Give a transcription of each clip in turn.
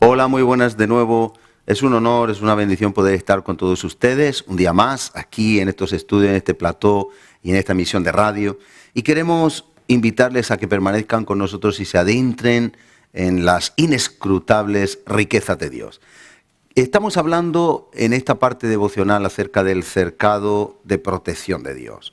Hola, muy buenas de nuevo. Es un honor, es una bendición poder estar con todos ustedes un día más aquí en estos estudios, en este plató y en esta emisión de radio. Y queremos invitarles a que permanezcan con nosotros y se adentren en las inescrutables riquezas de Dios. Estamos hablando en esta parte devocional acerca del cercado de protección de Dios.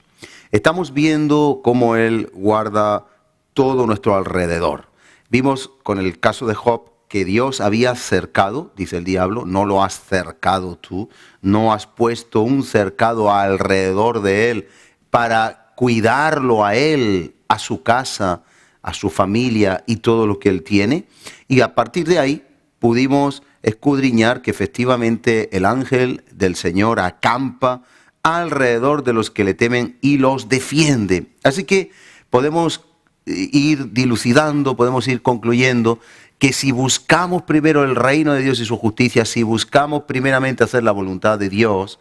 Estamos viendo cómo Él guarda todo nuestro alrededor. Vimos con el caso de Job que Dios había cercado, dice el diablo, no lo has cercado tú, no has puesto un cercado alrededor de él para cuidarlo a él, a su casa, a su familia y todo lo que él tiene. Y a partir de ahí pudimos escudriñar que efectivamente el ángel del Señor acampa alrededor de los que le temen y los defiende. Así que podemos ir dilucidando, podemos ir concluyendo que si buscamos primero el reino de Dios y su justicia, si buscamos primeramente hacer la voluntad de Dios,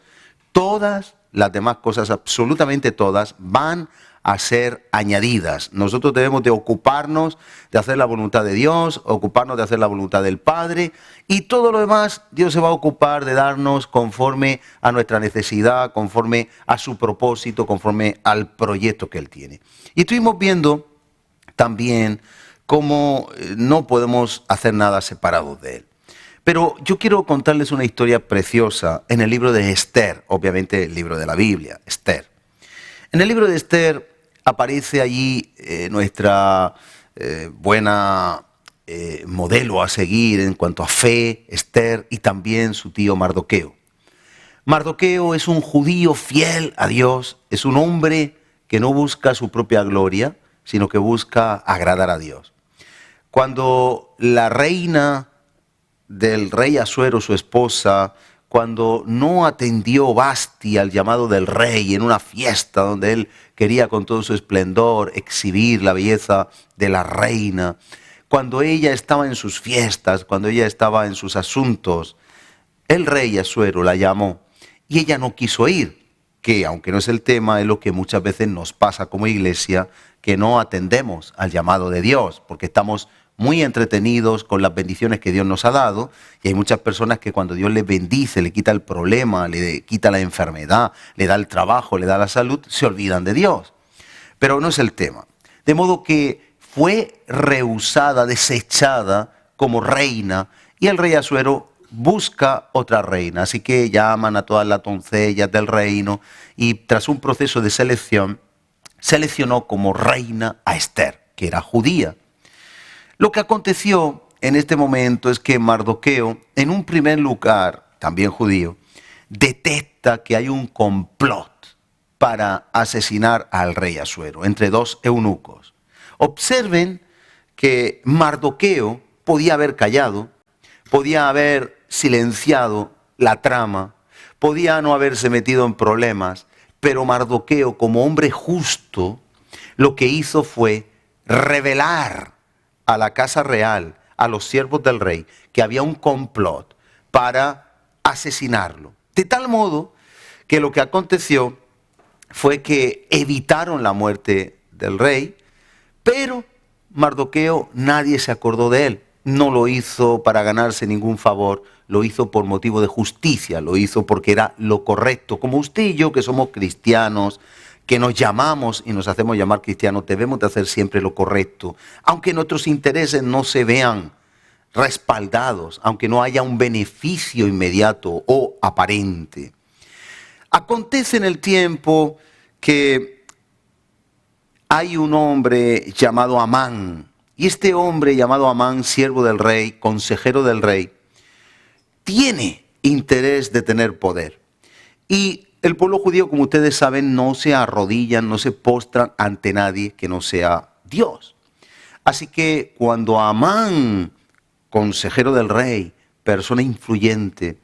todas las demás cosas, absolutamente todas, van a ser añadidas. Nosotros debemos de ocuparnos de hacer la voluntad de Dios, ocuparnos de hacer la voluntad del Padre, y todo lo demás Dios se va a ocupar de darnos conforme a nuestra necesidad, conforme a su propósito, conforme al proyecto que Él tiene. Y estuvimos viendo también cómo no podemos hacer nada separados de Él. Pero yo quiero contarles una historia preciosa en el libro de Esther, obviamente el libro de la Biblia, Esther. En el libro de Esther aparece allí nuestra buena modelo a seguir en cuanto a fe, Esther, y también su tío Mardoqueo. Mardoqueo es un judío fiel a Dios, es un hombre que no busca su propia gloria, sino que busca agradar a Dios. Cuando la reina del rey Asuero, su esposa, cuando no atendió Vasti al llamado del rey en una fiesta donde él quería con todo su esplendor exhibir la belleza de la reina, cuando ella estaba en sus fiestas, cuando ella estaba en sus asuntos, el rey Asuero la llamó y ella no quiso ir, que aunque no es el tema, es lo que muchas veces nos pasa como iglesia, que no atendemos al llamado de Dios, porque estamos muy entretenidos con las bendiciones que Dios nos ha dado, y hay muchas personas que cuando Dios les bendice, le quita el problema, le quita la enfermedad, le da el trabajo, le da la salud, se olvidan de Dios. Pero no es el tema. De modo que fue rehusada, desechada como reina, y el rey Asuero busca otra reina. Así que llaman a todas las doncellas del reino, y tras un proceso de selección, seleccionó como reina a Esther, que era judía. Lo que aconteció en este momento es que Mardoqueo, en un primer lugar, también judío, detecta que hay un complot para asesinar al rey Asuero entre dos eunucos. Observen que Mardoqueo podía haber callado, podía haber silenciado la trama, podía no haberse metido en problemas, pero Mardoqueo, como hombre justo, lo que hizo fue revelar a la casa real, a los siervos del rey, que había un complot para asesinarlo. De tal modo que lo que aconteció fue que evitaron la muerte del rey, pero Mardoqueo nadie se acordó de él. No lo hizo para ganarse ningún favor, lo hizo por motivo de justicia, lo hizo porque era lo correcto. Como usted y yo, que somos cristianos, que nos llamamos y nos hacemos llamar cristianos, debemos de hacer siempre lo correcto, aunque nuestros intereses no se vean respaldados, aunque no haya un beneficio inmediato o aparente. Acontece en el tiempo que hay un hombre llamado Amán, y este hombre llamado Amán, siervo del rey, consejero del rey, tiene interés de tener poder. Y el pueblo judío, como ustedes saben, no se arrodillan, no se postran ante nadie que no sea Dios. Así que cuando Amán, consejero del rey, persona influyente,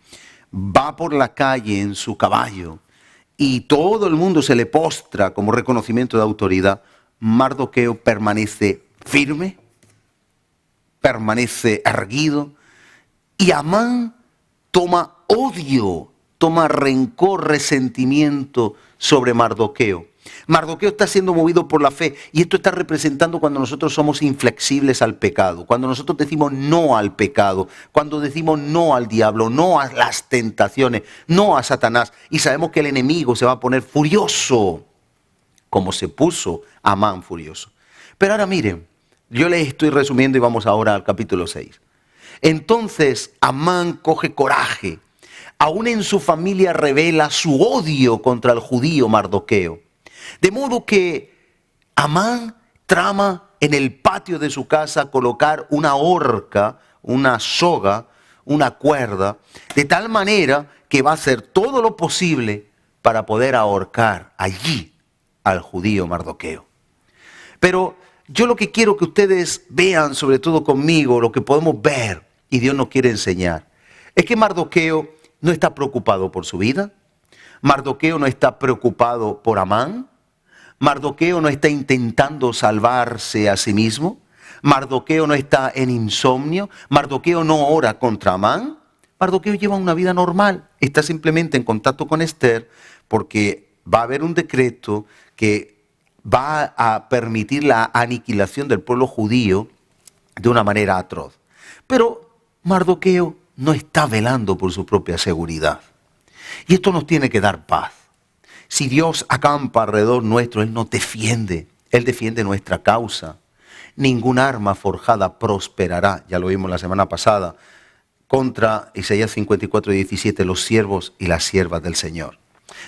va por la calle en su caballo y todo el mundo se le postra como reconocimiento de autoridad, Mardoqueo permanece firme, permanece erguido, y Amán toma odio, toma rencor, resentimiento sobre Mardoqueo. Mardoqueo está siendo movido por la fe y esto está representando cuando nosotros somos inflexibles al pecado, cuando nosotros decimos no al pecado, cuando decimos no al diablo, no a las tentaciones, no a Satanás y sabemos que el enemigo se va a poner furioso como se puso Amán furioso. Pero ahora miren, yo les estoy resumiendo y vamos ahora al capítulo 6. Entonces Amán coge coraje, aún en su familia revela su odio contra el judío Mardoqueo. De modo que Amán trama en el patio de su casa colocar una horca, una soga, una cuerda, de tal manera que va a hacer todo lo posible para poder ahorcar allí al judío Mardoqueo. Pero yo lo que quiero que ustedes vean, sobre todo conmigo, lo que podemos ver y Dios nos quiere enseñar, es que Mardoqueo no está preocupado por su vida. Mardoqueo no está preocupado por Amán. Mardoqueo no está intentando salvarse a sí mismo. Mardoqueo no está en insomnio. Mardoqueo no ora contra Amán. Mardoqueo lleva una vida normal. Está simplemente en contacto con Esther porque va a haber un decreto que va a permitir la aniquilación del pueblo judío de una manera atroz. Pero Mardoqueo no está velando por su propia seguridad. Y esto nos tiene que dar paz. Si Dios acampa alrededor nuestro, Él nos defiende. Él defiende nuestra causa. Ningún arma forjada prosperará, ya lo vimos la semana pasada, contra Isaías 54:17, los siervos y las siervas del Señor.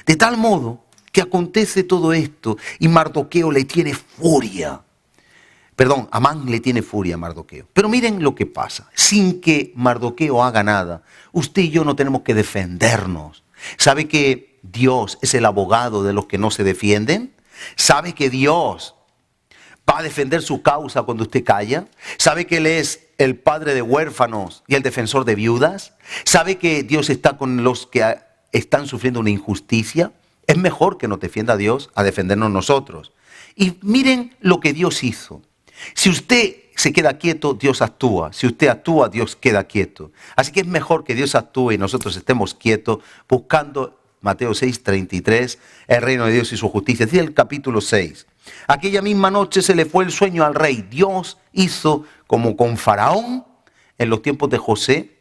De tal modo que acontece todo esto y Mardoqueo le tiene furia. Amán le tiene furia a Mardoqueo. Pero miren lo que pasa. Sin que Mardoqueo haga nada, usted y yo no tenemos que defendernos. ¿Sabe que Dios es el abogado de los que no se defienden? ¿Sabe que Dios va a defender su causa cuando usted calla? ¿Sabe que Él es el padre de huérfanos y el defensor de viudas? ¿Sabe que Dios está con los que están sufriendo una injusticia? Es mejor que nos defienda a Dios a defendernos nosotros. Y miren lo que Dios hizo. Si usted se queda quieto, Dios actúa. Si usted actúa, Dios queda quieto. Así que es mejor que Dios actúe y nosotros estemos quietos buscando, Mateo 6:33, el reino de Dios y su justicia. Es decir, el capítulo 6. Aquella misma noche se le fue el sueño al rey. Dios hizo como con Faraón en los tiempos de José,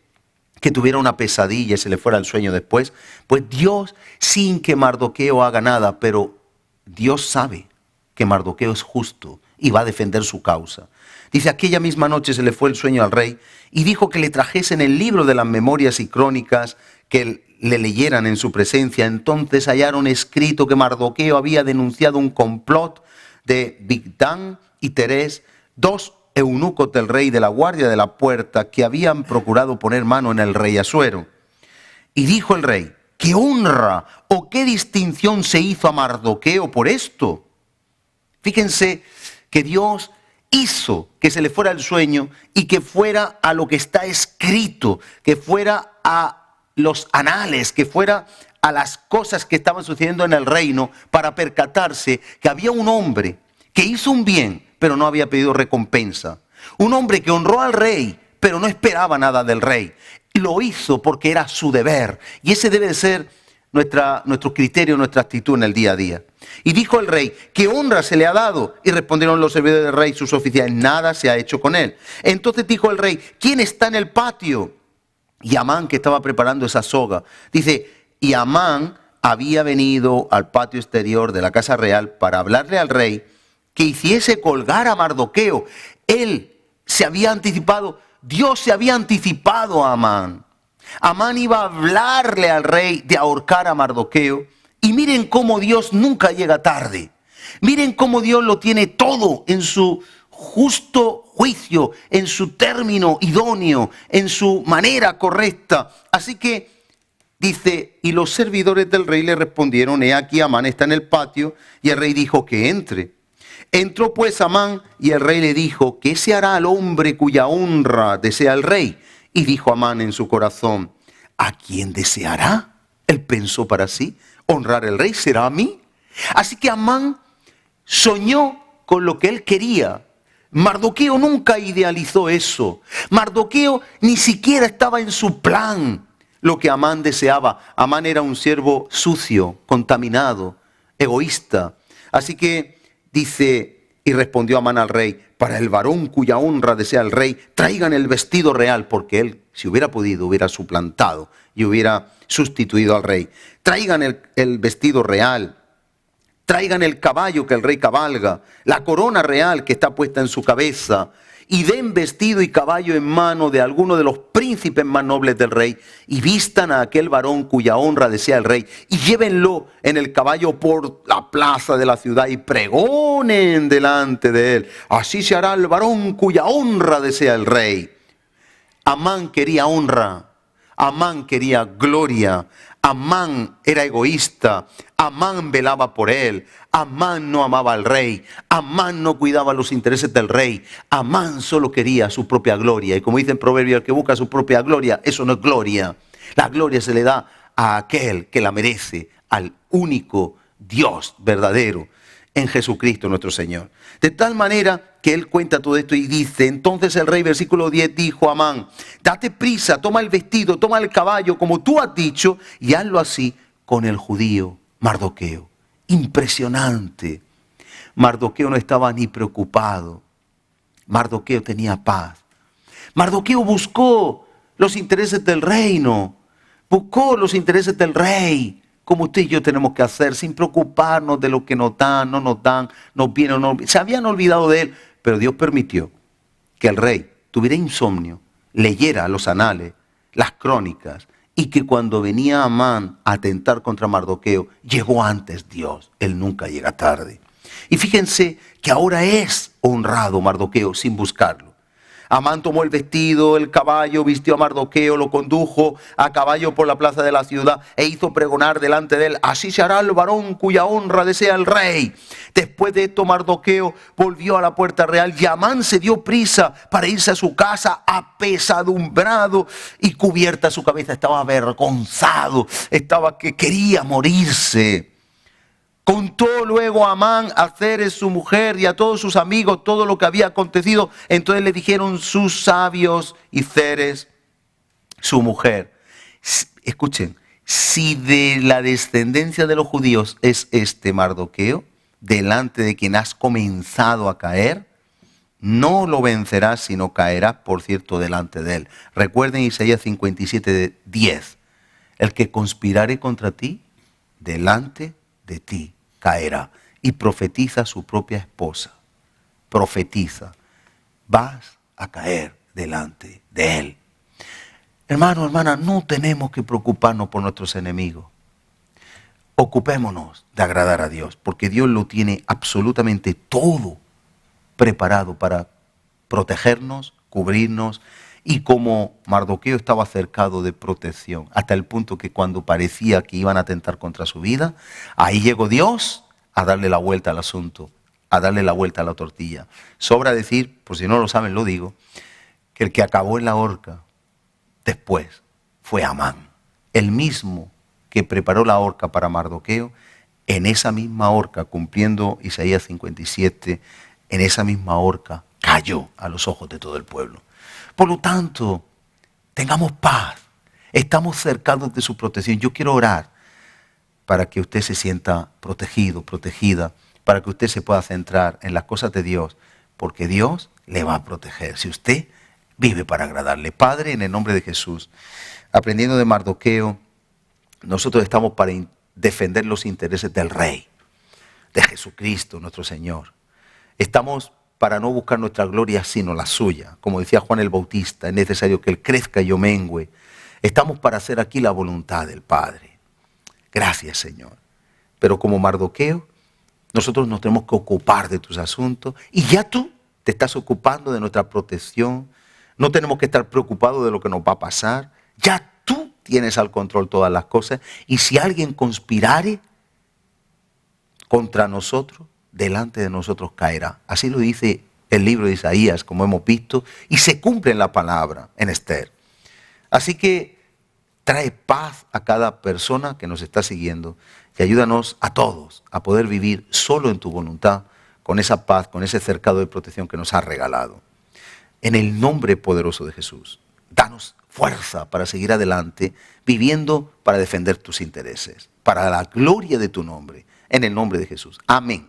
que tuviera una pesadilla y se le fuera el sueño después. Pues Dios, sin que Mardoqueo haga nada, pero Dios sabe que Mardoqueo es justo y va a defender su causa. Dice, aquella misma noche se le fue el sueño al rey y dijo que le trajesen el libro de las memorias y crónicas, que le leyeran en su presencia. Entonces hallaron escrito que Mardoqueo había denunciado un complot de Bigtán y Teres, dos eunucos del rey de la guardia de la puerta, que habían procurado poner mano en el rey Asuero. Y dijo el rey, ¿qué honra o qué distinción se hizo a Mardoqueo por esto? Fíjense que Dios hizo que se le fuera el sueño y que fuera a lo que está escrito, que fuera a los anales, que fuera a las cosas que estaban sucediendo en el reino, para percatarse que había un hombre que hizo un bien, pero no había pedido recompensa. Un hombre que honró al rey, pero no esperaba nada del rey. Lo hizo porque era su deber. Y ese debe de ser nuestro criterio, nuestra actitud en el día a día. Y dijo el rey, ¿qué honra se le ha dado? Y respondieron los servidores del rey, sus oficiales, nada se ha hecho con él. Entonces dijo el rey, ¿quién está en el patio? Y Amán, que estaba preparando esa soga, dice, y Amán había venido al patio exterior de la casa real para hablarle al rey que hiciese colgar a Mardoqueo. Él se había anticipado, Dios se había anticipado a Amán. Amán iba a hablarle al rey de ahorcar a Mardoqueo. Y miren cómo Dios nunca llega tarde. Miren cómo Dios lo tiene todo en su justo juicio, en su término idóneo, en su manera correcta. Así que dice, y los servidores del rey le respondieron, he aquí Amán está en el patio, y el rey dijo que entre. Entró pues Amán, y el rey le dijo, ¿qué se hará al hombre cuya honra desea el rey? Y dijo Amán en su corazón, ¿a quién deseará? Él pensó para sí, honrar al rey será a mí. Así que Amán soñó con lo que él quería. Mardoqueo nunca idealizó eso. Mardoqueo ni siquiera estaba en su plan lo que Amán deseaba. Amán era un siervo sucio, contaminado, egoísta. Así que dice, y respondió Amán al rey, para el varón cuya honra desea el rey, traigan el vestido real, porque él, si hubiera podido, hubiera suplantado y hubiera sustituido al rey. Traigan el vestido real, traigan el caballo que el rey cabalga, la corona real que está puesta en su cabeza, y den vestido y caballo en mano de alguno de los príncipes más nobles del rey, y vistan a aquel varón cuya honra desea el rey, y llévenlo en el caballo por la plaza de la ciudad, y pregonen delante de él. Así se hará el varón cuya honra desea el rey. Amán quería honra, Amán quería gloria, Amán era egoísta, Amán velaba por él, Amán no amaba al rey, Amán no cuidaba los intereses del rey, Amán solo quería su propia gloria. Y como dice en Proverbios, el que busca su propia gloria, eso no es gloria. La gloria se le da a aquel que la merece, al único Dios verdadero, en Jesucristo nuestro Señor. De tal manera que él cuenta todo esto y dice, entonces el rey, versículo 10, dijo a Amán, date prisa, toma el vestido, toma el caballo, como tú has dicho, y hazlo así con el judío Mardoqueo. Impresionante. Mardoqueo no estaba ni preocupado. Mardoqueo tenía paz. Mardoqueo buscó los intereses del reino, buscó los intereses del rey, como usted y yo tenemos que hacer, sin preocuparnos de lo que nos dan, no nos dan, nos viene o no. Se habían olvidado de él, pero Dios permitió que el rey tuviera insomnio, leyera los anales, las crónicas, y que cuando venía Amán a atentar contra Mardoqueo, llegó antes Dios. Él nunca llega tarde. Y fíjense que ahora es honrado Mardoqueo sin buscarlo. Amán tomó el vestido, el caballo, vistió a Mardoqueo, lo condujo a caballo por la plaza de la ciudad e hizo pregonar delante de él, así se hará el varón cuya honra desea el rey. Después de esto Mardoqueo volvió a la puerta real y Amán se dio prisa para irse a su casa apesadumbrado y cubierta su cabeza. Estaba avergonzado, estaba que quería morirse. Contó luego a Amán a Zeres su mujer y a todos sus amigos todo lo que había acontecido. Entonces le dijeron sus sabios y Zeres su mujer. Escuchen, si de la descendencia de los judíos es este Mardoqueo, delante de quien has comenzado a caer, no lo vencerás sino caerás, por cierto, delante de él. Recuerden Isaías 57:10. El que conspirare contra ti, delante de ti caerá. Y profetiza a su propia esposa. Profetiza. Vas a caer delante de él. Hermano, hermana, no tenemos que preocuparnos por nuestros enemigos. Ocupémonos de agradar a Dios, porque Dios lo tiene absolutamente todo preparado para protegernos, cubrirnos, y como Mardoqueo estaba cercado de protección, hasta el punto que cuando parecía que iban a atentar contra su vida, ahí llegó Dios a darle la vuelta al asunto, a darle la vuelta a la tortilla. Sobra decir, por si no lo saben lo digo, que el que acabó en la horca después fue Amán, el mismo que preparó la horca para Mardoqueo. En esa misma horca, cumpliendo Isaías 57, en esa misma horca cayó a los ojos de todo el pueblo. Por lo tanto, tengamos paz, estamos cercados de su protección. Yo quiero orar para que usted se sienta protegido, protegida, para que usted se pueda centrar en las cosas de Dios, porque Dios le va a proteger si usted vive para agradarle. Padre, en el nombre de Jesús, aprendiendo de Mardoqueo, nosotros estamos para defender los intereses del Rey, de Jesucristo, nuestro Señor. Estamos para no buscar nuestra gloria, sino la suya. Como decía Juan el Bautista, es necesario que Él crezca y yo mengüe. Estamos para hacer aquí la voluntad del Padre. Gracias, Señor. Pero como Mardoqueo, nosotros nos tenemos que ocupar de tus asuntos y ya tú te estás ocupando de nuestra protección. No tenemos que estar preocupados de lo que nos va a pasar. Ya tú tienes al control todas las cosas. Y si alguien conspirare contra nosotros, delante de nosotros caerá. Así lo dice el libro de Isaías, como hemos visto, y se cumple en la palabra, en Esther. Así que trae paz a cada persona que nos está siguiendo y ayúdanos a todos a poder vivir solo en tu voluntad, con esa paz, con ese cercado de protección que nos has regalado. En el nombre poderoso de Jesús, danos fuerza para seguir adelante, viviendo para defender tus intereses, para la gloria de tu nombre, en el nombre de Jesús. Amén.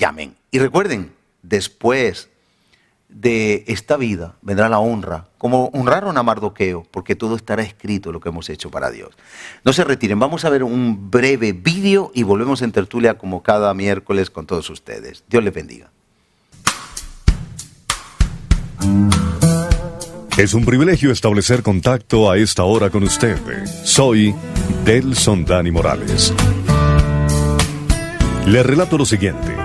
y amén. Y recuerden, después de esta vida vendrá la honra, como honraron a Mardoqueo, porque todo estará escrito lo que hemos hecho para Dios. No se retiren, vamos a ver un breve vídeo y volvemos en tertulia como cada miércoles con todos ustedes. Dios les bendiga. Es un privilegio establecer contacto a esta hora con usted. Soy Delson Dani Morales. Le relato lo siguiente.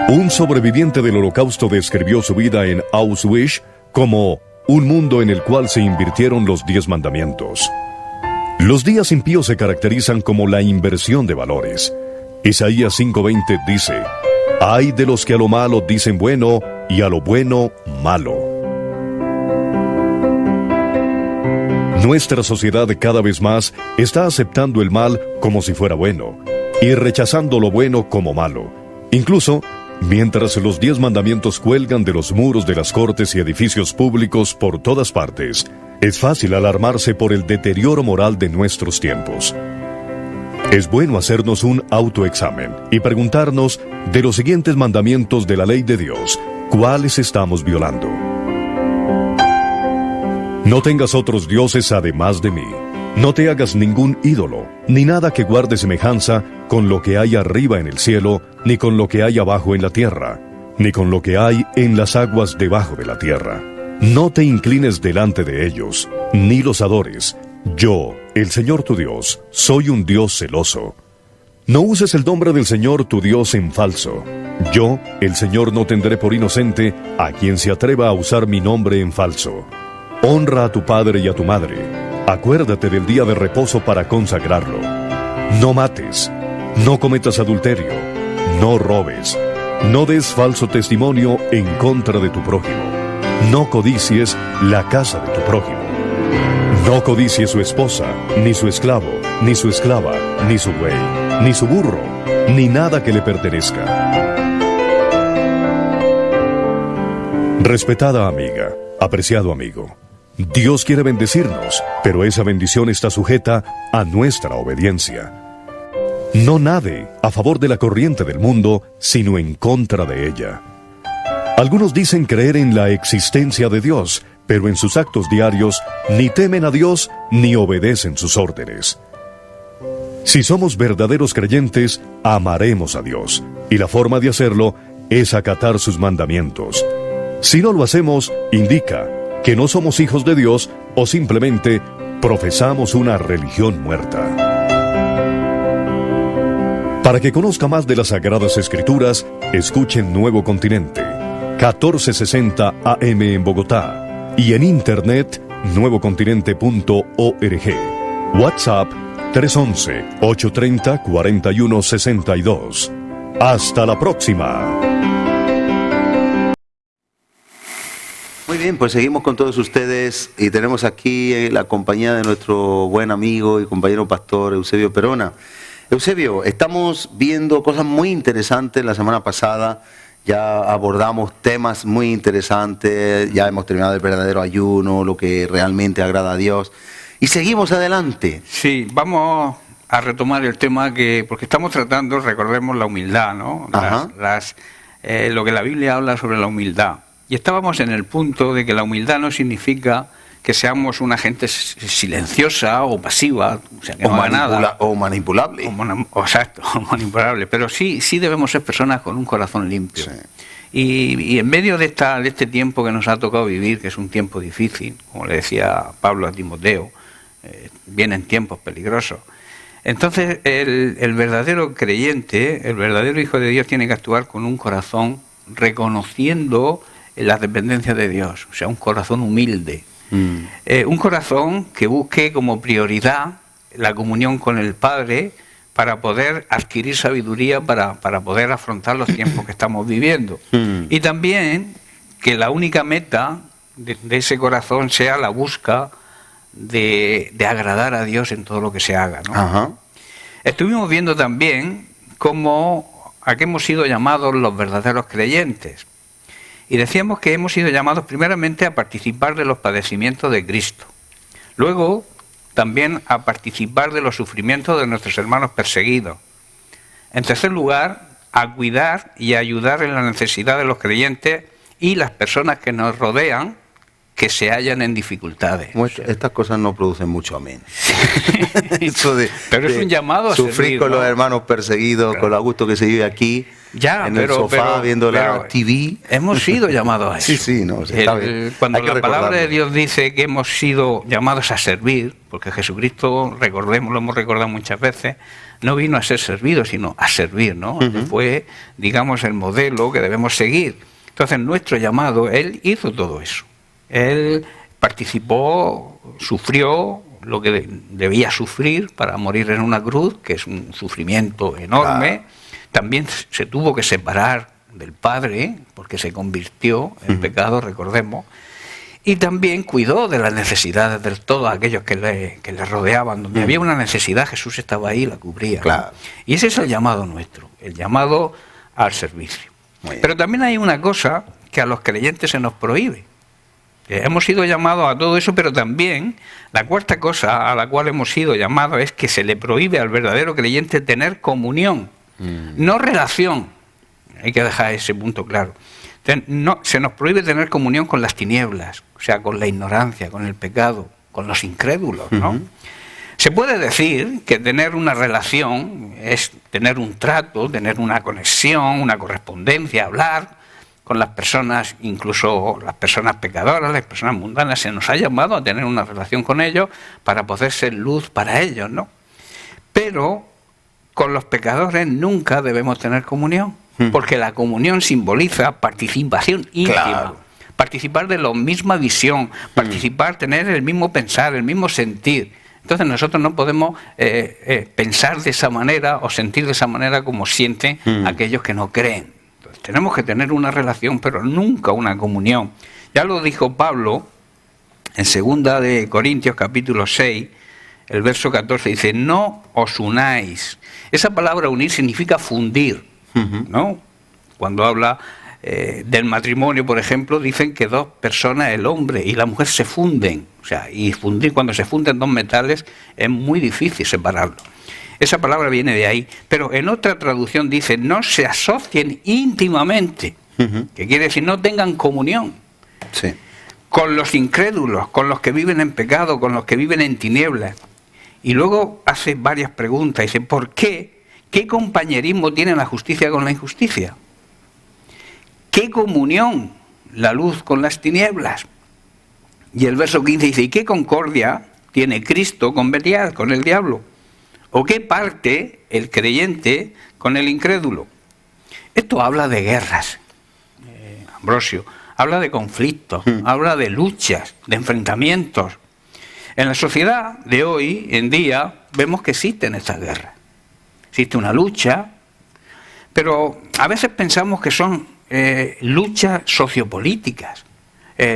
Un sobreviviente del Holocausto describió su vida en Auschwitz como un mundo en el cual se invirtieron los 10 mandamientos. Los días impíos se caracterizan como la inversión de valores. Isaías 5:20 dice: «Ay de los que a lo malo dicen bueno y a lo bueno malo». Nuestra sociedad cada vez más está aceptando el mal como si fuera bueno y rechazando lo bueno como malo. Incluso, mientras los 10 mandamientos cuelgan de los muros de las cortes y edificios públicos por todas partes, es fácil alarmarse por el deterioro moral de nuestros tiempos. Es bueno hacernos un autoexamen y preguntarnos de los siguientes mandamientos de la ley de Dios, ¿cuáles estamos violando? No tengas otros dioses además de mí. No te hagas ningún ídolo, ni nada que guarde semejanza con lo que hay arriba en el cielo, ni con lo que hay abajo en la tierra, ni con lo que hay en las aguas debajo de la tierra. No te inclines delante de ellos, ni los adores. Yo, el Señor tu Dios, soy un Dios celoso. No uses el nombre del Señor tu Dios en falso. Yo, el Señor, no tendré por inocente a quien se atreva a usar mi nombre en falso. Honra a tu padre y a tu madre. Acuérdate del día de reposo para consagrarlo. No mates. No cometas adulterio. No robes. No des falso testimonio en contra de tu prójimo. No codicies la casa de tu prójimo. No codicies su esposa, ni su esclavo, ni su esclava, ni su buey, ni su burro, ni nada que le pertenezca. Respetada amiga, apreciado amigo, Dios quiere bendecirnos, pero esa bendición está sujeta a nuestra obediencia. No nade a favor de la corriente del mundo, sino en contra de ella. Algunos dicen creer en la existencia de Dios, pero en sus actos diarios ni temen a Dios ni obedecen sus órdenes. Si somos verdaderos creyentes, amaremos a Dios, y la forma de hacerlo es acatar sus mandamientos. Si no lo hacemos, indica que no somos hijos de Dios o simplemente profesamos una religión muerta. Para que conozca más de las Sagradas Escrituras, escuchen Nuevo Continente, 1460 AM en Bogotá, y en internet nuevocontinente.org. WhatsApp 311-830-4162. Hasta la próxima. Muy bien, pues seguimos con todos ustedes y tenemos aquí la compañía de nuestro buen amigo y compañero pastor Eusebio Perona. Eusebio, estamos viendo cosas muy interesantes. La semana pasada ya abordamos temas muy interesantes, ya hemos terminado el verdadero ayuno, lo que realmente agrada a Dios, y seguimos adelante. Sí, vamos a retomar el tema porque estamos tratando, recordemos, la humildad, ¿no? Lo que la Biblia habla sobre la humildad. Y estábamos en el punto de que la humildad no significa que seamos una gente silenciosa o pasiva, o sea, que no haga nada. O manipulable. Exacto, manipulable. Pero sí debemos ser personas con un corazón limpio. Sí. Y en medio de este tiempo que nos ha tocado vivir, que es un tiempo difícil, como le decía Pablo a Timoteo, vienen tiempos peligrosos. Entonces, el verdadero creyente, el verdadero hijo de Dios, tiene que actuar con un corazón reconociendo las dependencias de Dios, o sea, un corazón humilde. Un corazón que busque como prioridad la comunión con el Padre para poder adquirir sabiduría para poder afrontar los tiempos que estamos viviendo. Y también que la única meta de ese corazón sea la búsqueda de agradar a Dios en todo lo que se haga, ¿no? Ajá. Estuvimos viendo también a qué hemos sido llamados los verdaderos creyentes. Y decíamos que hemos sido llamados primeramente a participar de los padecimientos de Cristo. Luego, también a participar de los sufrimientos de nuestros hermanos perseguidos. En tercer lugar, a cuidar y a ayudar en la necesidad de los creyentes y las personas que nos rodean que se hallan en dificultades. Estas cosas no producen mucho amén. Eso pero es un llamado a sufrir servir, con ¿no? los hermanos perseguidos, claro, con lo a gusto que se vive aquí, en el sofá, viendo la TV. Hemos sido llamados a eso. Sí, no, está bien. Cuando la palabra de Dios dice que hemos sido llamados a servir, porque Jesucristo, recordemos, lo hemos recordado muchas veces, no vino a ser servido, sino a servir, ¿no? Fue, digamos, el modelo que debemos seguir. Entonces, nuestro llamado, Él hizo todo eso. Él participó, sufrió lo que debía sufrir para morir en una cruz, que es un sufrimiento enorme. Claro. También se tuvo que separar del Padre, porque se convirtió en pecado, recordemos. Y también cuidó de las necesidades de todos aquellos que le rodeaban. Donde había una necesidad, Jesús estaba ahí y la cubría. Claro. Y ese es el llamado nuestro, el llamado al servicio. Pero también hay una cosa que a los creyentes se nos prohíbe. Hemos sido llamados a todo eso, pero también la cuarta cosa a la cual hemos sido llamados es que se le prohíbe al verdadero creyente tener comunión, no relación. Hay que dejar ese punto claro. No, se nos prohíbe tener comunión con las tinieblas, o sea, con la ignorancia, con el pecado, con los incrédulos, ¿no? Se puede decir que tener una relación es tener un trato, tener una conexión, una correspondencia, hablar con las personas, incluso las personas pecadoras, las personas mundanas. Se nos ha llamado a tener una relación con ellos para poder ser luz para ellos, ¿no? Pero con los pecadores nunca debemos tener comunión, porque la comunión simboliza participación íntima, claro, participar de la misma visión, participar, tener el mismo pensar, el mismo sentir. Entonces nosotros no podemos pensar de esa manera o sentir de esa manera como sienten aquellos que no creen. Entonces, tenemos que tener una relación, pero nunca una comunión. Ya lo dijo Pablo en 2 de Corintios capítulo 6, el verso 14, dice: no os unáis. Esa palabra unir significa fundir, ¿no? Cuando habla del matrimonio, por ejemplo, dicen que dos personas, el hombre y la mujer, se funden. O sea, y fundir, cuando se funden dos metales, es muy difícil separarlo. Esa palabra viene de ahí. Pero en otra traducción dice: no se asocien íntimamente, que quiere decir no tengan comunión. Sí. Con los incrédulos, con los que viven en pecado, con los que viven en tinieblas. Y luego hace varias preguntas. Dice: ¿por qué? ¿Qué compañerismo tiene la justicia con la injusticia? ¿Qué comunión la luz con las tinieblas? Y el verso 15 dice: ¿y qué concordia tiene Cristo con Belial, con el diablo? ¿O qué parte el creyente con el incrédulo? Esto habla de guerras, Ambrosio, habla de conflictos, habla de luchas, de enfrentamientos. En la sociedad de hoy en día vemos que existen estas guerras. Existe una lucha, pero a veces pensamos que son luchas sociopolíticas,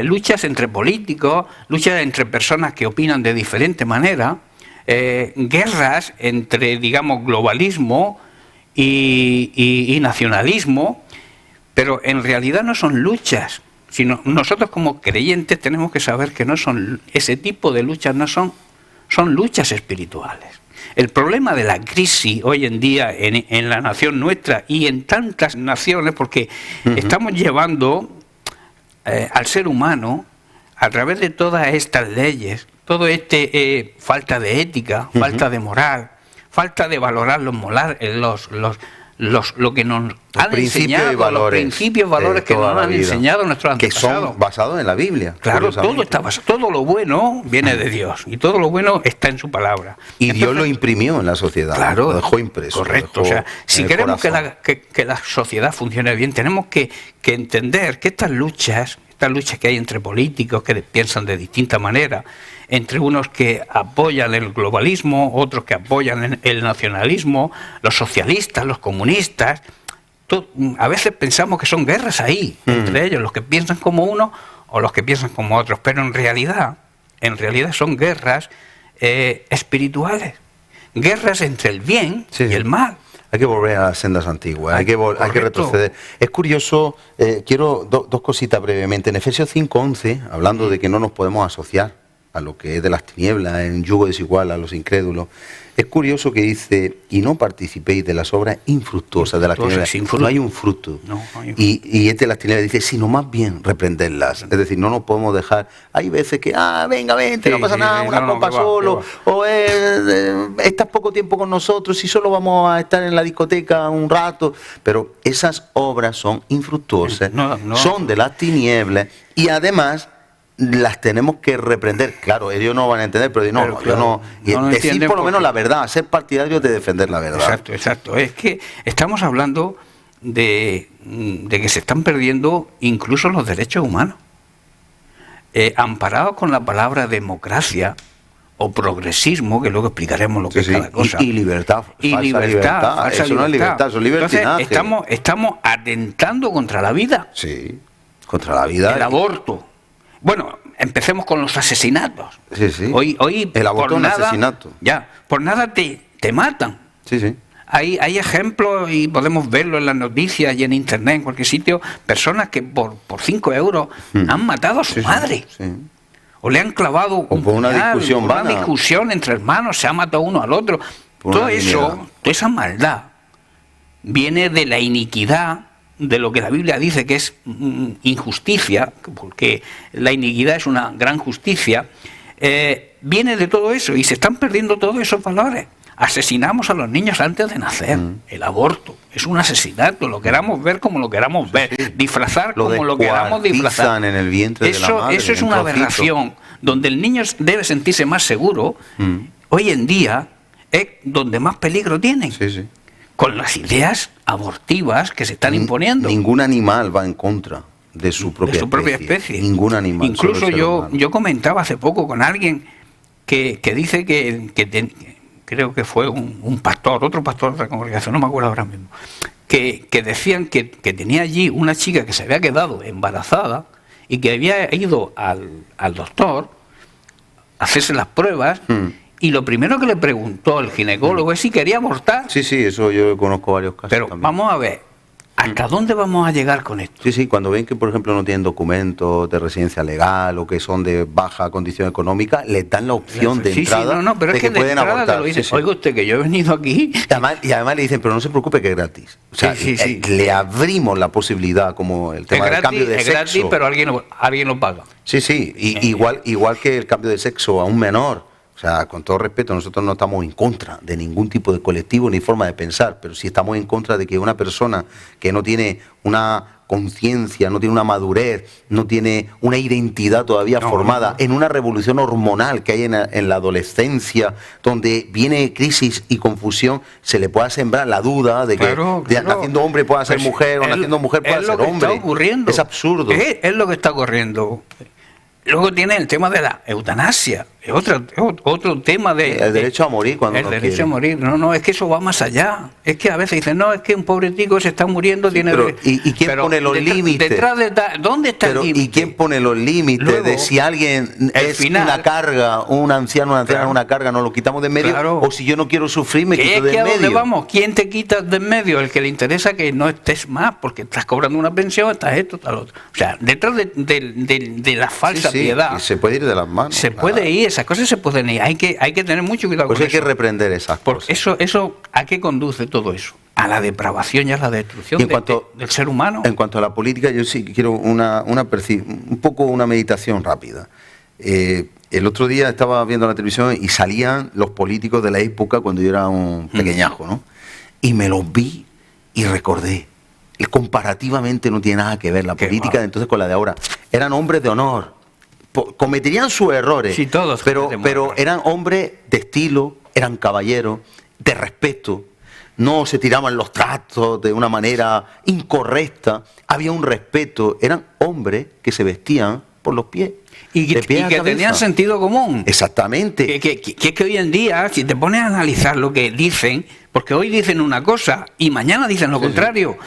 luchas entre políticos, luchas entre personas que opinan de diferente manera, guerras entre, digamos, globalismo y nacionalismo, pero en realidad no son luchas, sino nosotros como creyentes tenemos que saber que no son ese tipo de luchas, son luchas espirituales. El problema de la crisis hoy en día en la nación nuestra y en tantas naciones, porque estamos llevando al ser humano, a través de todas estas leyes, todo falta de ética, falta de moral, falta de valorar lo que nos han enseñado, los principios y valores que nos han enseñado nuestros antepasados. Que son basados en la Biblia. Claro, todo está basado, todo lo bueno viene de Dios y todo lo bueno está en su palabra. Y entonces, Dios lo imprimió en la sociedad, claro, lo dejó impreso. Correcto, o sea, si queremos que la sociedad funcione bien, tenemos que entender que estas luchas que hay entre políticos que piensan de distinta manera, entre unos que apoyan el globalismo, otros que apoyan el nacionalismo, los socialistas, los comunistas, a veces pensamos que son guerras ahí, entre ellos, los que piensan como uno o los que piensan como otros, pero en realidad son guerras espirituales, guerras entre el bien y el mal. Hay que volver a las sendas antiguas, hay que retroceder. Es curioso, quiero dos cositas brevemente. En Efesios 5:11, hablando de que no nos podemos asociar a lo que es de las tinieblas, en yugo desigual a los incrédulos, es curioso que dice, y no participéis de las obras infructuosas de las tinieblas. No hay un fruto. No hay un fruto. Y este de las tinieblas dice, sino más bien reprenderlas. Es decir, no nos podemos dejar. Hay veces que, venga, vente, no pasa nada, una copa solo, o estás poco tiempo con nosotros y solo vamos a estar en la discoteca un rato. Pero esas obras son infructuosas, son de las tinieblas, y además las tenemos que reprender. Claro, ellos no van a entender, pero yo no. Y decir por lo menos la verdad, ser partidarios de defender la verdad. Exacto. Es que estamos hablando de que se están perdiendo incluso los derechos humanos. Amparados con la palabra democracia o progresismo, que luego explicaremos lo que es cada cosa. Y libertad. Y libertad. Eso no es libertad, eso es libertinaje. Entonces, estamos atentando contra la vida. Sí, contra la vida. El aborto. Bueno, empecemos con los asesinatos. Sí. Hoy el aborto es un asesinato. Por nada te matan. Sí. Hay ejemplos, y podemos verlo en las noticias y en internet, en cualquier sitio, personas que por 5 euros han matado a su madre. Sí. O le han clavado por una discusión entre hermanos, se ha matado uno al otro. Todo eso, toda esa maldad, viene de la iniquidad, de lo que la Biblia dice que es injusticia, porque la iniquidad es una gran justicia, viene de todo eso, y se están perdiendo todos esos valores. Asesinamos a los niños antes de nacer. El aborto es un asesinato, lo queramos ver como lo queramos ver, disfrazar como lo queramos disfrazar. En el vientre de la madre, eso es una aberración, donde el niño debe sentirse más seguro. Hoy en día es donde más peligro tienen. Sí. Con las ideas abortivas que se están imponiendo. Ningún animal va en contra de su propia especie. Ningún animal. Incluso yo comentaba hace poco con alguien que dice que creo que fue un pastor, otro pastor de la congregación, no me acuerdo ahora mismo, que decían que tenía allí una chica que se había quedado embarazada y que había ido al doctor a hacerse las pruebas. Y lo primero que le preguntó el ginecólogo es si quería abortar. Sí, eso yo conozco varios casos. Pero también. Vamos a ver, ¿hasta dónde vamos a llegar con esto? Sí, cuando ven que, por ejemplo, no tienen documentos de residencia legal o que son de baja condición económica, les dan la opción de entrada pero de es que pueden de abortar. Te lo dicen, oiga usted, que yo he venido aquí. Y además le dicen, pero no se preocupe que es gratis. O sea, le abrimos la posibilidad, como el tema del cambio de sexo. Es gratis, pero alguien lo paga. Sí, igual que el cambio de sexo a un menor. O sea, con todo respeto, nosotros no estamos en contra de ningún tipo de colectivo ni forma de pensar, pero sí estamos en contra de que una persona que no tiene una conciencia, no tiene una madurez, no tiene una identidad todavía formada, en una revolución hormonal que hay en la adolescencia, donde viene crisis y confusión, se le pueda sembrar la duda de que naciendo hombre pueda ser mujer, o naciendo mujer pueda ser hombre. Está ocurriendo. Es absurdo. Es lo que está ocurriendo. Luego tiene el tema de la eutanasia, es otro tema de... El derecho a morir cuando El derecho a morir, no, es que eso va más allá. Es que a veces dicen, no, es que un pobretico se está muriendo, tiene... ¿Y quién pone los límites? ¿Dónde está el límite? ¿Y quién pone los límites? Luego, de si alguien es una carga, un anciano, una anciana es una carga, nos lo quitamos de en medio, o si yo no quiero sufrir, me quito de en medio. ¿A dónde vamos? ¿Quién te quita de en medio? El que le interesa que no estés más, porque estás cobrando una pensión, estás esto, tal otro. O sea, detrás de la falsa piedad... Se puede ir de las manos. Se puede ir, esas cosas se pueden ir. Hay que tener mucho cuidado con eso. Pues hay que reprender esas cosas. Eso, ¿a qué conduce todo eso? A la depravación y a la destrucción del ser humano. En cuanto a la política, yo sí quiero un poco una meditación rápida. El otro día estaba viendo la televisión y salían los políticos de la época cuando yo era un pequeñajo, ¿no? Y me los vi y recordé. Comparativamente no tiene nada que ver la política de entonces con la de ahora. Eran hombres de honor. Cometerían sus errores, sí, todos, pero eran hombres de estilo, eran caballeros, de respeto, no se tiraban los trastos de una manera incorrecta, había un respeto, eran hombres que se vestían por los pies. Y que tenían sentido común. Exactamente. Que hoy en día, si te pones a analizar lo que dicen, porque hoy dicen una cosa y mañana dicen lo contrario,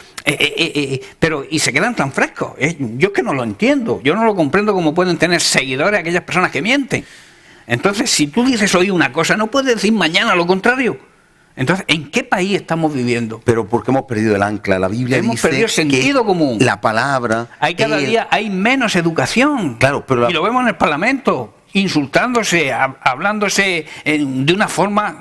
pero y se quedan tan frescos. Yo es que no lo entiendo, yo no lo comprendo cómo pueden tener seguidores aquellas personas que mienten. Entonces, si tú dices hoy una cosa, no puedes decir mañana lo contrario. Entonces, ¿en qué país estamos viviendo? Pero porque hemos perdido el ancla. La Biblia hemos dice perdido sentido común. La palabra... Cada día hay menos educación. Claro, pero y lo vemos en el Parlamento. insultándose, hablándose de una forma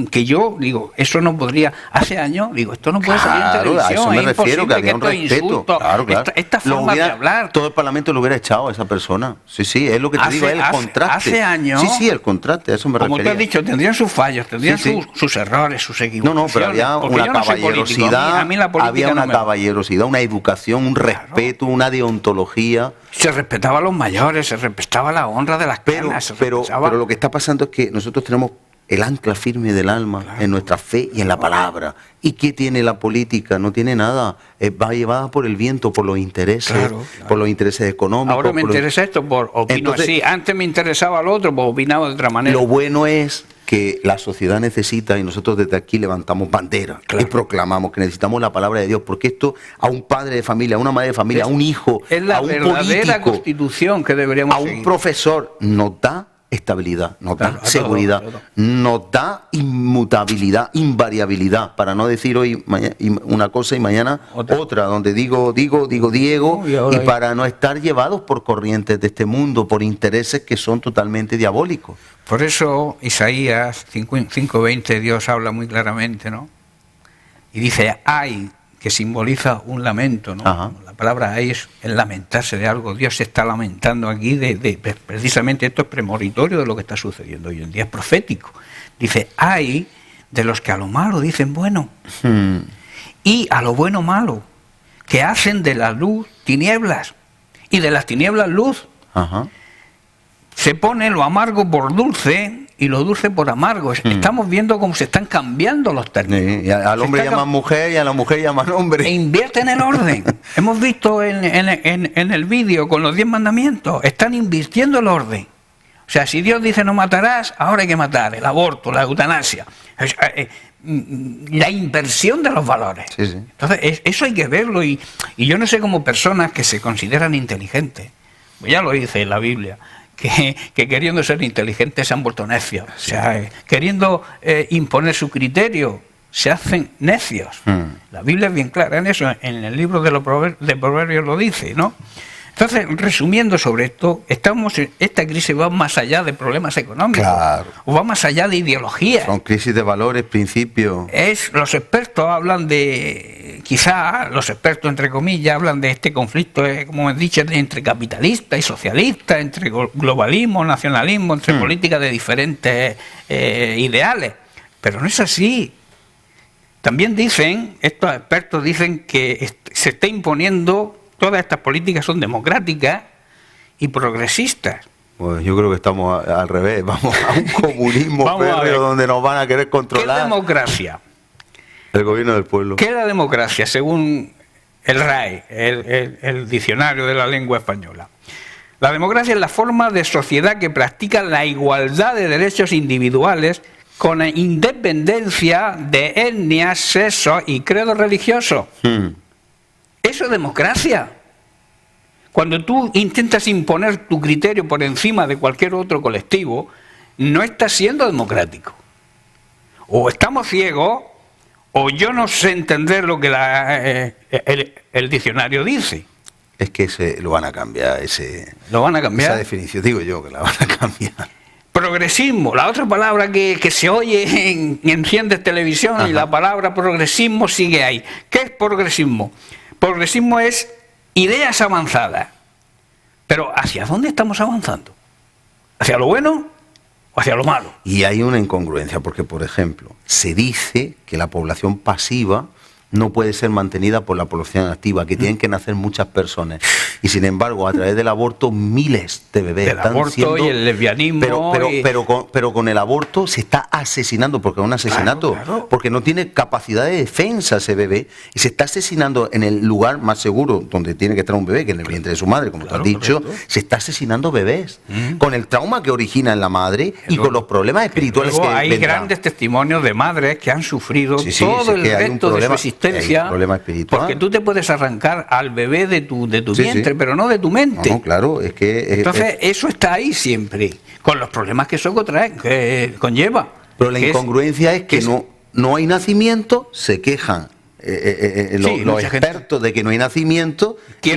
que yo digo, eso no podría, hace años, digo, esto no puede salir en televisión, a eso me es refiero, que había un respeto. Insultos, claro. esta forma de hablar. Todo el Parlamento lo hubiera echado a esa persona. Sí, es lo que te digo, es el contraste. Hace años. Sí, el contraste, a eso me refería. Como tú has dicho, tendrían sus fallos, tendrían sus errores, sus equivocaciones. No, pero había una caballerosidad, había una caballerosidad, una educación, un respeto, una deontología. Se respetaba a los mayores, se respetaba la honra de las canas. Pero lo que está pasando es que nosotros tenemos el ancla firme del alma en nuestra fe y en la palabra. ¿Y qué tiene la política? No tiene nada. Va llevada por el viento, por los intereses, por los intereses económicos. Ahora me interesa esto, opino así. Antes me interesaba lo otro, pues opinaba de otra manera. Lo bueno es que la sociedad necesita, y nosotros desde aquí levantamos bandera y proclamamos que necesitamos la palabra de Dios, porque esto a un padre de familia, a una madre de familia, a un hijo, es la a un verdadera político, constitución que deberíamos seguir. A un profesor nos da estabilidad, nos da seguridad, todo. Nos da inmutabilidad, invariabilidad, para no decir hoy una cosa y mañana otra, donde digo Diego, y para no estar llevados por corrientes de este mundo, por intereses que son totalmente diabólicos. Por eso Isaías 5:20 Dios habla muy claramente, ¿no? Y dice, ay, que simboliza un lamento, ¿no? Ajá. La palabra ay es el lamentarse de algo. Dios se está lamentando aquí precisamente esto es premonitorio de lo que está sucediendo hoy en día, es profético. Dice, ay de los que a lo malo dicen bueno y a lo bueno malo, que hacen de la luz tinieblas y de las tinieblas luz. Ajá. Se pone lo amargo por dulce y lo dulce por amargo. Estamos viendo cómo se están cambiando los términos. Sí, y al hombre llaman mujer y a la mujer llaman hombre. E invierten el orden. Hemos visto en el vídeo con los 10 mandamientos, están invirtiendo el orden. O sea, si Dios dice no matarás, ahora hay que matar. El aborto, la eutanasia. La inversión de los valores. Sí. Entonces, eso hay que verlo. Y yo no sé cómo personas que se consideran inteligentes, pues ya lo dice la Biblia, que queriendo ser inteligentes se han vuelto necios. O sea, queriendo imponer su criterio, se hacen necios. La Biblia es bien clara en eso, en el libro de Proverbios lo dice, ¿no? Entonces, resumiendo sobre esto, esta crisis va más allá de problemas económicos, o va más allá de ideologías. Son crisis de valores, principios. Los expertos hablan quizá los expertos entre comillas hablan de este conflicto, como he dicho, entre capitalistas y socialistas, entre globalismo, nacionalismo, entre políticas de diferentes ideales. Pero no es así. También estos expertos dicen que se está imponiendo. Todas estas políticas son democráticas y progresistas. Pues yo creo que estamos al revés, vamos a un comunismo férreo donde nos van a querer controlar. ¿Qué es democracia? El gobierno del pueblo. ¿Qué es la democracia según el RAE, el diccionario de la lengua española? La democracia es la forma de sociedad que practica la igualdad de derechos individuales con independencia de etnia, sexo y credo religioso. Eso es democracia. Cuando tú intentas imponer tu criterio por encima de cualquier otro colectivo, no estás siendo democrático. O estamos ciegos, o yo no sé entender lo que el diccionario dice. Es que lo van a cambiar, ¿Lo van a cambiar? Esa definición, digo yo que la van a cambiar. Progresismo, la otra palabra que se oye en ciertas televisiones, y la palabra progresismo sigue ahí. ¿Qué es progresismo? Progresismo es ideas avanzadas. Pero ¿hacia dónde estamos avanzando? ¿Hacia lo bueno o hacia lo malo? Y hay una incongruencia, porque, por ejemplo, se dice que la población pasiva no puede ser mantenida por la población activa, que tienen que nacer muchas personas. Y sin embargo, a través del aborto, miles de bebés del están aborto siendo... y el lesbianismo... Pero con el aborto se está asesinando, porque es un asesinato, porque no tiene capacidad de defensa ese bebé, y se está asesinando en el lugar más seguro donde tiene que estar un bebé, que es en el vientre de su madre, como tú has dicho, se está asesinando bebés, con el trauma que origina en la madre y con los problemas espirituales que hay vendrán. Grandes testimonios de madres que han sufrido todo el resto de su existencia, porque tú te puedes arrancar al bebé de tu vientre, pero no de tu mente. No, claro, es que... Entonces, eso está ahí siempre, con los problemas que eso conlleva. Pero la incongruencia es que no hay nacimiento, se quejan los expertos de que no hay nacimiento, y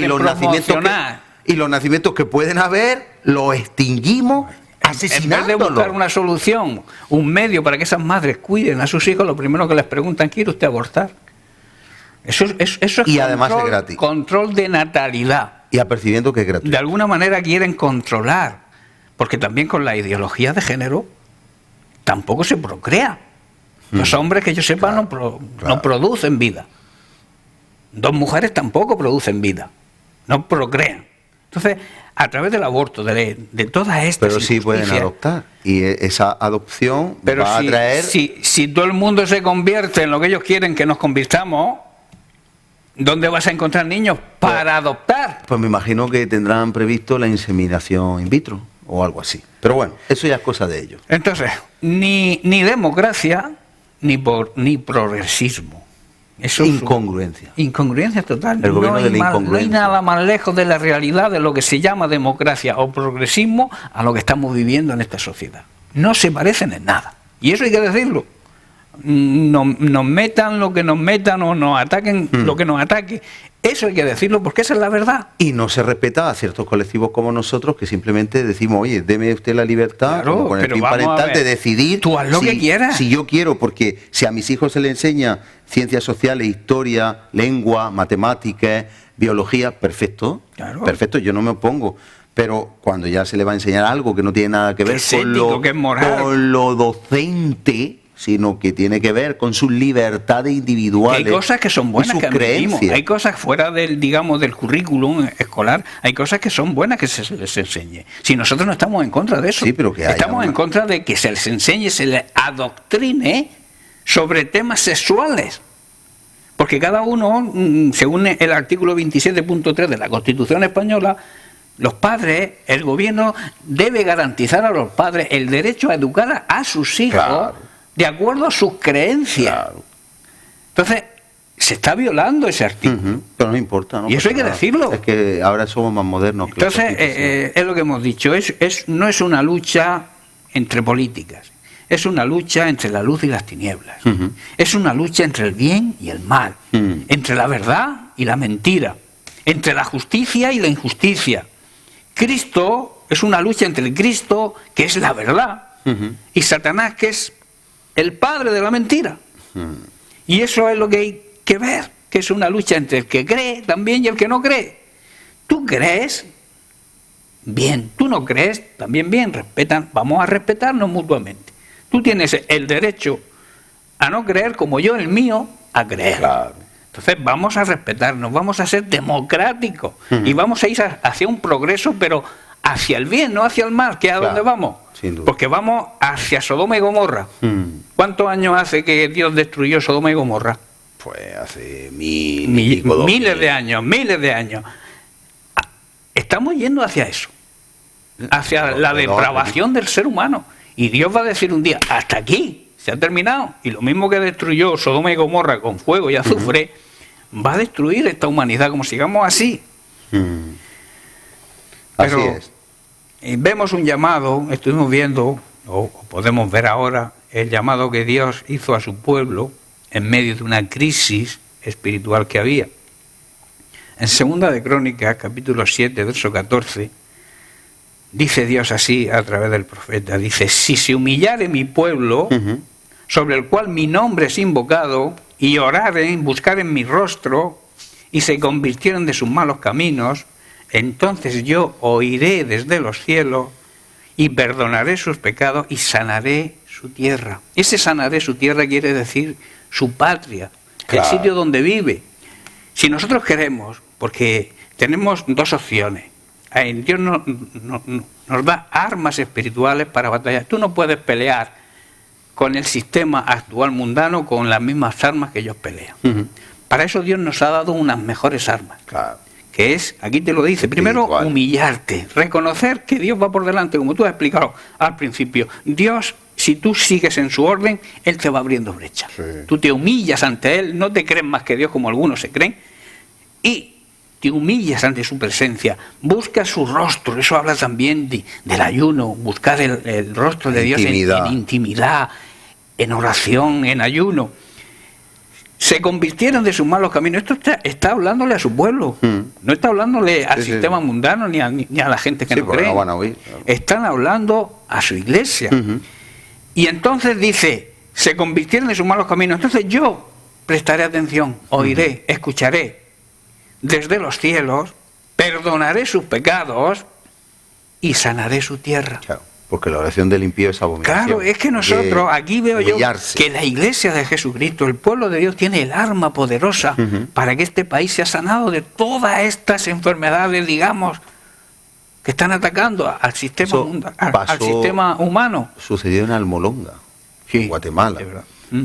los nacimientos que pueden haber, los extinguimos En vez de asesinándolo. buscar una solución, un medio para que esas madres cuiden a sus hijos, lo primero que les preguntan, ¿quiere usted abortar? Eso es Y además es gratis. Control de natalidad. Y apercibiendo que es gratuito. De alguna manera quieren controlar, porque también con la ideología de género tampoco se procrea. Los hombres, que yo sepa, no producen vida. 2 mujeres tampoco producen vida, no procrean. Entonces, a través del aborto, de todas estas Pero sí pueden adoptar. Y esa adopción va a traer... Si todo el mundo se convierte en lo que ellos quieren que nos convirtamos, ¿dónde vas a encontrar niños para adoptar? Pues me imagino que tendrán previsto la inseminación in vitro o algo así. Pero bueno, eso ya es cosa de ellos. Entonces, ni democracia ni progresismo. Eso Incongruencia. Incongruencia total. El gobierno de la No hay incongruencia. nada más lejos de la realidad de lo que se llama democracia o progresismo a lo que estamos viviendo en esta sociedad. No se parecen en nada. Y eso hay que decirlo. Nos metan lo que nos metan o nos ataquen lo que nos ataque. Eso hay que decirlo porque esa es la verdad. Y no se respeta a ciertos colectivos como nosotros que simplemente decimos, oye, deme usted la libertad, Claro, como con el pero fin vamos a parental, ver, de decidir tú haz lo que quieras. si yo quiero, porque si a mis hijos se les enseña ciencias sociales, historia, lengua, matemáticas, biología, perfecto, Claro. perfecto, yo no me opongo. Pero cuando ya se le va a enseñar algo que no tiene nada que ver es ético, que es moral. con lo docente, sino que tiene que ver con sus libertades individuales. Hay cosas que son buenas y sus que admitimos. creencias. Hay cosas fuera del, digamos, del currículum escolar. Hay cosas que son buenas que se les enseñe. Si nosotros no estamos en contra de eso, Sí, pero que haya estamos en contra de que se les enseñe, se les adoctrine sobre temas sexuales. Porque cada uno, según el artículo 27.3 de la Constitución española, los padres, el gobierno debe garantizar a los padres el derecho a educar a sus hijos. Claro. De acuerdo a sus creencias. Claro. Entonces, se está violando ese artículo. Pero no importa, ¿no? Y eso hay que Nada. decirlo. Es que ahora somos más modernos. Que los Entonces, artistas, es lo que hemos dicho. No es una lucha entre políticas. Es una lucha entre la luz y las tinieblas. Es una lucha entre el bien y el mal. Entre la verdad y la mentira. Entre la justicia y la injusticia. Cristo es una lucha entre el Cristo, que es la verdad, y Satanás, que es el padre de la mentira. Y eso es lo que hay que ver, que es una lucha entre el que cree también y el que no cree. Tú crees, bien. Tú no crees, también bien. Vamos a respetarnos mutuamente. Tú tienes el derecho a no creer como yo el mío a creer. Claro. Entonces vamos a respetarnos, vamos a ser democráticos y vamos a ir hacia un progreso, pero hacia el bien, no hacia el mal, que es a Claro, dónde vamos. sin duda. Porque vamos hacia Sodoma y Gomorra. ¿Cuántos años hace que Dios destruyó Sodoma y Gomorra? Pues hace Miles de años. Estamos yendo hacia eso, hacia la depravación del ser humano. Y Dios va a decir un día, hasta aquí, se ha terminado. Y lo mismo que destruyó Sodoma y Gomorra con fuego y azufre, va a destruir esta humanidad, como sigamos así. Así Pero es. vemos un llamado, estuvimos viendo, o podemos ver ahora, el llamado que Dios hizo a su pueblo en medio de una crisis espiritual que había. En 2 de Crónicas, capítulo 7, verso 14, dice Dios así a través del profeta, dice, si se humillare mi pueblo, sobre el cual mi nombre es invocado, y oraren, buscaren mi rostro, y se convirtieron de sus malos caminos, entonces yo oiré desde los cielos, y perdonaré sus pecados, y sanaré su tierra. Ese sanaré su tierra quiere decir su patria, Claro. el sitio donde vive. Si nosotros queremos, porque tenemos dos opciones, Dios nos da armas espirituales para batallar. Tú no puedes pelear con el sistema actual mundano con las mismas armas que ellos pelean. Para eso Dios nos ha dado unas mejores armas. Claro. Que es, aquí te lo dice, primero Espiritual. humillarte, reconocer que Dios va por delante, como tú has explicado al principio. Dios, si tú sigues en su orden, Él te va abriendo brechas. Sí. Tú te humillas ante Él, no te crees más que Dios como algunos se creen, y te humillas ante su presencia, buscas su rostro. Eso habla también del ayuno, buscar el rostro de Dios Intimidad. en intimidad, en oración, en ayuno. se convirtieran de sus malos caminos. Esto está hablándole a su pueblo, no está hablándole al sistema mundano ni a la gente que no cree. No van a oír, claro. Están hablando a su iglesia. Y entonces dice, se convirtieron de sus malos caminos. Entonces yo prestaré atención, oiré, escucharé desde los cielos, perdonaré sus pecados y sanaré su tierra. Claro, porque la oración del impío es abominación. Claro, es que nosotros, aquí veo yo que la iglesia de Jesucristo, el pueblo de Dios, tiene el arma poderosa para que este país sea sanado de todas estas enfermedades, digamos, que están atacando al sistema, al sistema humano. Sucedió en Almolonga, en Guatemala,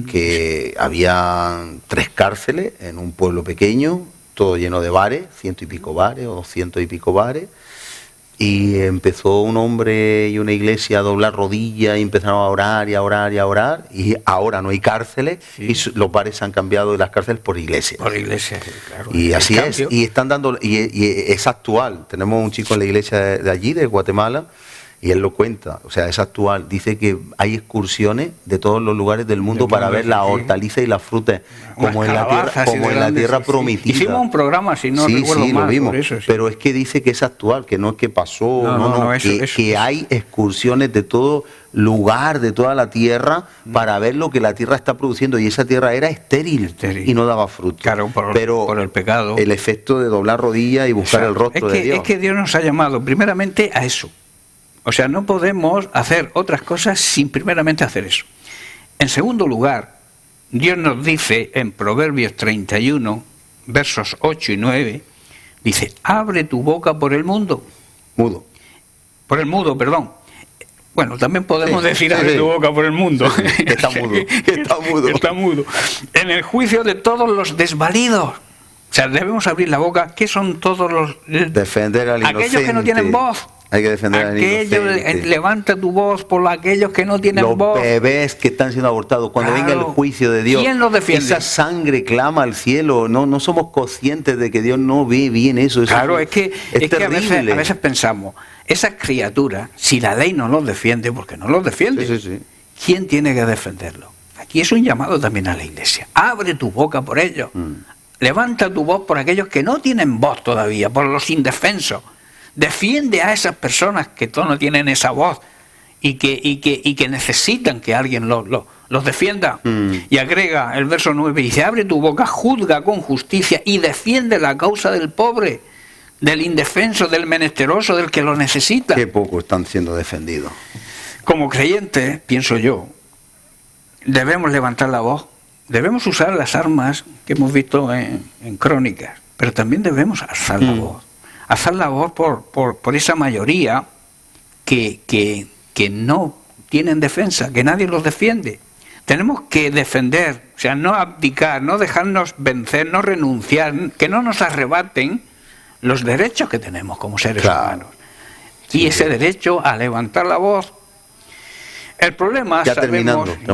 que había 3 cárceles en un pueblo pequeño, todo lleno de bares, 100 y pico bares o 200 y pico bares. Y empezó un hombre y una iglesia a doblar rodillas y empezaron a orar y a orar y a orar. Y ahora no hay cárceles y los bares se han cambiado de las cárceles por iglesias. Por iglesias, claro. Y así es. Y están dando, y es actual. Tenemos un chico en la iglesia de allí, de Guatemala, y él lo cuenta. O sea, es actual. Dice que hay excursiones de todos los lugares del mundo para ver la hortaliza y la fruta, como en la tierra prometida. Hicimos un programa, si no recuerdo mal, lo vimos. por eso, pero es que dice que es actual, que no es que pasó, que hay excursiones de todo lugar, de toda la tierra, para ver lo que la tierra está produciendo. Y esa tierra era estéril. Y no daba fruto. Claro, pero por el pecado. El efecto de doblar rodillas y buscar el rostro de Dios. Es que Dios nos ha llamado primeramente a eso. O sea, no podemos hacer otras cosas sin primeramente hacer eso. En segundo lugar, Dios nos dice en Proverbios 31, versos 8 y 9, dice, abre tu boca por el mundo. Mudo. Por el mudo, perdón. Bueno, también podemos decir abre tu boca por el mundo. Está mudo. Está mudo. En el juicio de todos los desvalidos. O sea, debemos abrir la boca. ¿Qué son todos los... Defender al inocente. Aquellos que no tienen voz. Hay que defender al inocente. Levanta tu voz por aquellos que no tienen voz. Los bebés que están siendo abortados. Cuando venga el juicio de Dios. ¿Quién los defiende? Esa sangre clama al cielo. No somos conscientes de que Dios no ve bien eso. Claro, es que a veces pensamos, esas criaturas, si la ley no los defiende, porque no los defiende, ¿quién tiene que defenderlos? Aquí es un llamado también a la iglesia. Abre tu boca por ellos. Levanta tu voz por aquellos que no tienen voz todavía, por los indefensos. Defiende a esas personas que no tienen esa voz y que necesitan que alguien los defienda. Y agrega el verso 9, dice, abre tu boca, juzga con justicia y defiende la causa del pobre, del indefenso, del menesteroso, del que lo necesita. Qué poco están siendo defendidos. Como creyentes, pienso yo, debemos levantar la voz, debemos usar las armas que hemos visto en Crónicas, pero también debemos alzar la voz. Alzar la voz por esa mayoría que no tienen defensa, que nadie los defiende. Tenemos que defender, o sea, no abdicar, no dejarnos vencer, no renunciar, que no nos arrebaten los derechos que tenemos como seres humanos. Y ese derecho a levantar la voz. El problema, ya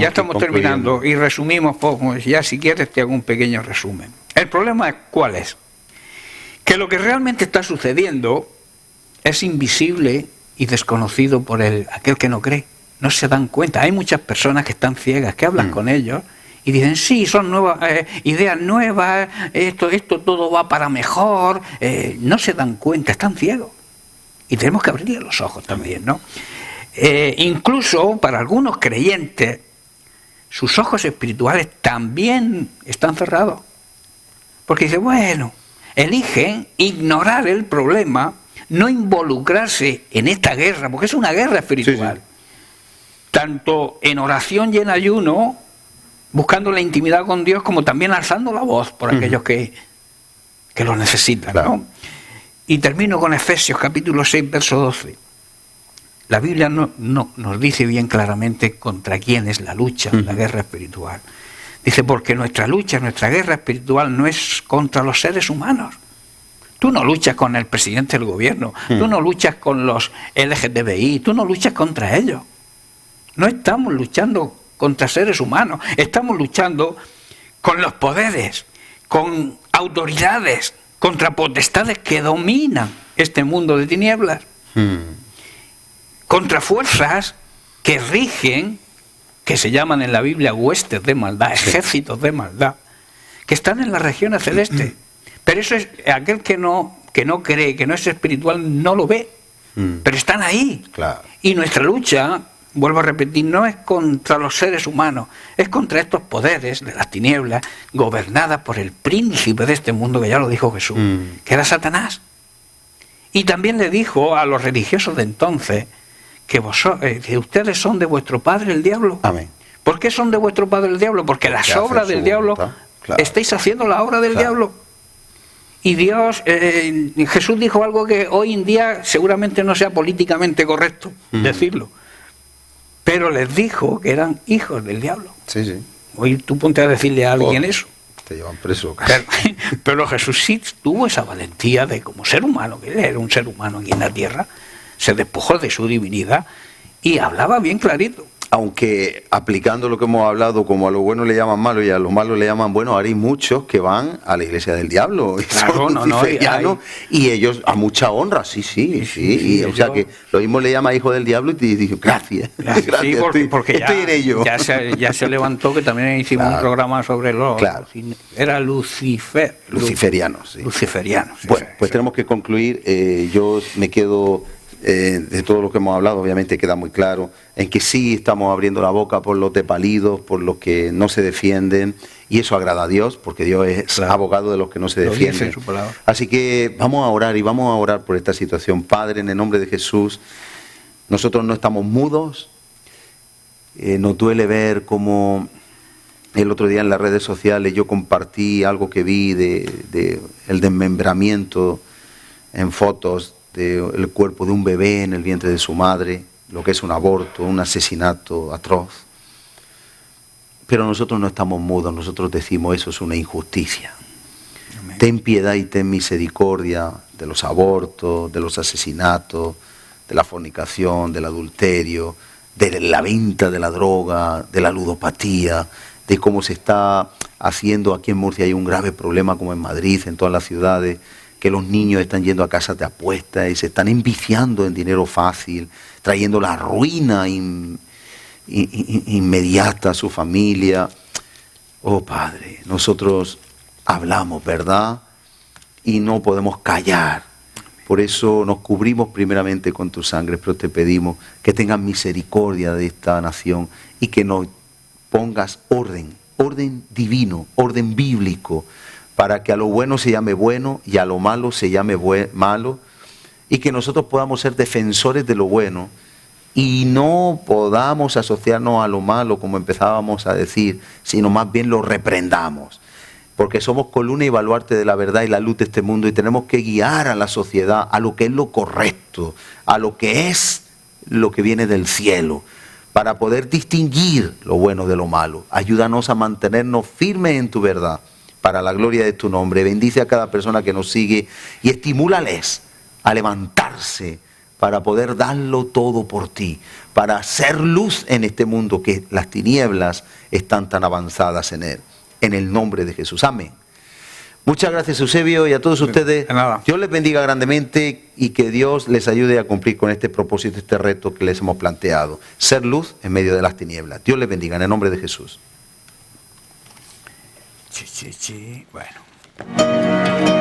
estamos terminando y resumimos poco, ya si quieres te hago un pequeño resumen. El problema, ¿cuál es? Que lo que realmente está sucediendo es invisible y desconocido por aquel que no cree. No se dan cuenta. Hay muchas personas que están ciegas, que hablan con ellos y dicen, sí, son nuevas ideas nuevas, esto todo va para mejor. No se dan cuenta, están ciegos. Y tenemos que abrirle los ojos también, ¿no? Incluso para algunos creyentes, sus ojos espirituales también están cerrados. Porque dicen, bueno, eligen ignorar el problema, no involucrarse en esta guerra, porque es una guerra espiritual. Tanto en oración y en ayuno, buscando la intimidad con Dios, como también alzando la voz por aquellos que lo necesitan. Claro. ¿No? Y termino con Efesios capítulo 6, verso 12. La Biblia nos dice bien claramente contra quién es la lucha, la guerra espiritual. Dice, porque nuestra lucha, nuestra guerra espiritual no es contra los seres humanos. Tú no luchas con el presidente del gobierno, tú no luchas con los LGTBI, tú no luchas contra ellos. No estamos luchando contra seres humanos, estamos luchando con los poderes, con autoridades, contra potestades que dominan este mundo de tinieblas, contra fuerzas que rigen, que se llaman en la Biblia huestes de maldad, ejércitos de maldad, que están en las regiones celestes. Pero eso es aquel que no cree, que no es espiritual, no lo ve. Pero están ahí. Claro. Y nuestra lucha, vuelvo a repetir, no es contra los seres humanos, es contra estos poderes de las tinieblas, gobernadas por el príncipe de este mundo, que ya lo dijo Jesús, que era Satanás. Y también le dijo a los religiosos de entonces que ustedes son de vuestro padre el diablo. Amén. ¿Por qué son de vuestro padre el diablo? Porque las hace obras su del diablo, voluntad. Claro. estáis haciendo la obra del Claro. diablo. Y Dios, Jesús dijo algo que hoy en día seguramente no sea políticamente correcto decirlo, pero les dijo que eran hijos del diablo. Sí, sí. Hoy tú ponte a decirle a alguien eso. Te llevan preso casi. Pero Jesús sí tuvo esa valentía de, como ser humano, que él era un ser humano aquí en la tierra, se despojó de su divinidad y hablaba bien clarito. Aunque aplicando lo que hemos hablado, como a lo bueno le llaman malo y a lo malo le llaman bueno, ahora hay muchos que van a la iglesia del diablo, y Claro, son luciferianos, y ellos a mucha honra, sí, y, o sea que lo mismo le llama hijo del diablo y te dice, gracias, Sí, porque estoy en ello. ya se levantó, que también hicimos un programa sobre los... Claro. Era Luciferianos, sí. Luciferianos. Bueno, pues tenemos que concluir. Yo me quedo de todo lo que hemos hablado, obviamente queda muy claro, en que sí estamos abriendo la boca por los despalidos, por los que no se defienden, y eso agrada a Dios, porque Dios es abogado de los que no se defienden. Así que vamos a orar, y vamos a orar por esta situación. Padre, en el nombre de Jesús, nosotros no estamos mudos. Nos duele ver cómo el otro día en las redes sociales yo compartí algo que vi de el desmembramiento en fotos del cuerpo de un bebé en el vientre de su madre, lo que es un aborto, un asesinato atroz. Pero nosotros no estamos mudos, nosotros decimos eso es una injusticia. Amén. Ten piedad y ten misericordia de los abortos, de los asesinatos, de la fornicación, del adulterio, de la venta de la droga, de la ludopatía, de cómo se está haciendo aquí en Murcia. Hay un grave problema como en Madrid, en todas las ciudades, que los niños están yendo a casas de apuestas y se están enviciando en dinero fácil, trayendo la ruina inmediata a su familia. Oh Padre, nosotros hablamos, ¿verdad? Y no podemos callar. Por eso nos cubrimos primeramente con tu sangre, pero te pedimos que tengas misericordia de esta nación y que nos pongas orden divino, orden bíblico, para que a lo bueno se llame bueno y a lo malo se llame malo, y que nosotros podamos ser defensores de lo bueno y no podamos asociarnos a lo malo como empezábamos a decir, sino más bien lo reprendamos, porque somos columna y baluarte de la verdad y la luz de este mundo, y tenemos que guiar a la sociedad a lo que es lo correcto, a lo que es lo que viene del cielo, para poder distinguir lo bueno de lo malo. Ayúdanos a mantenernos firmes en tu verdad, para la gloria de tu nombre. Bendice a cada persona que nos sigue y estimúlales a levantarse para poder darlo todo por ti, para ser luz en este mundo que las tinieblas están tan avanzadas en él. En el nombre de Jesús. Amén. Muchas gracias, Eusebio, y a todos ustedes. Dios les bendiga grandemente y que Dios les ayude a cumplir con este propósito, este reto que les hemos planteado. Ser luz en medio de las tinieblas. Dios les bendiga en el nombre de Jesús. Bueno.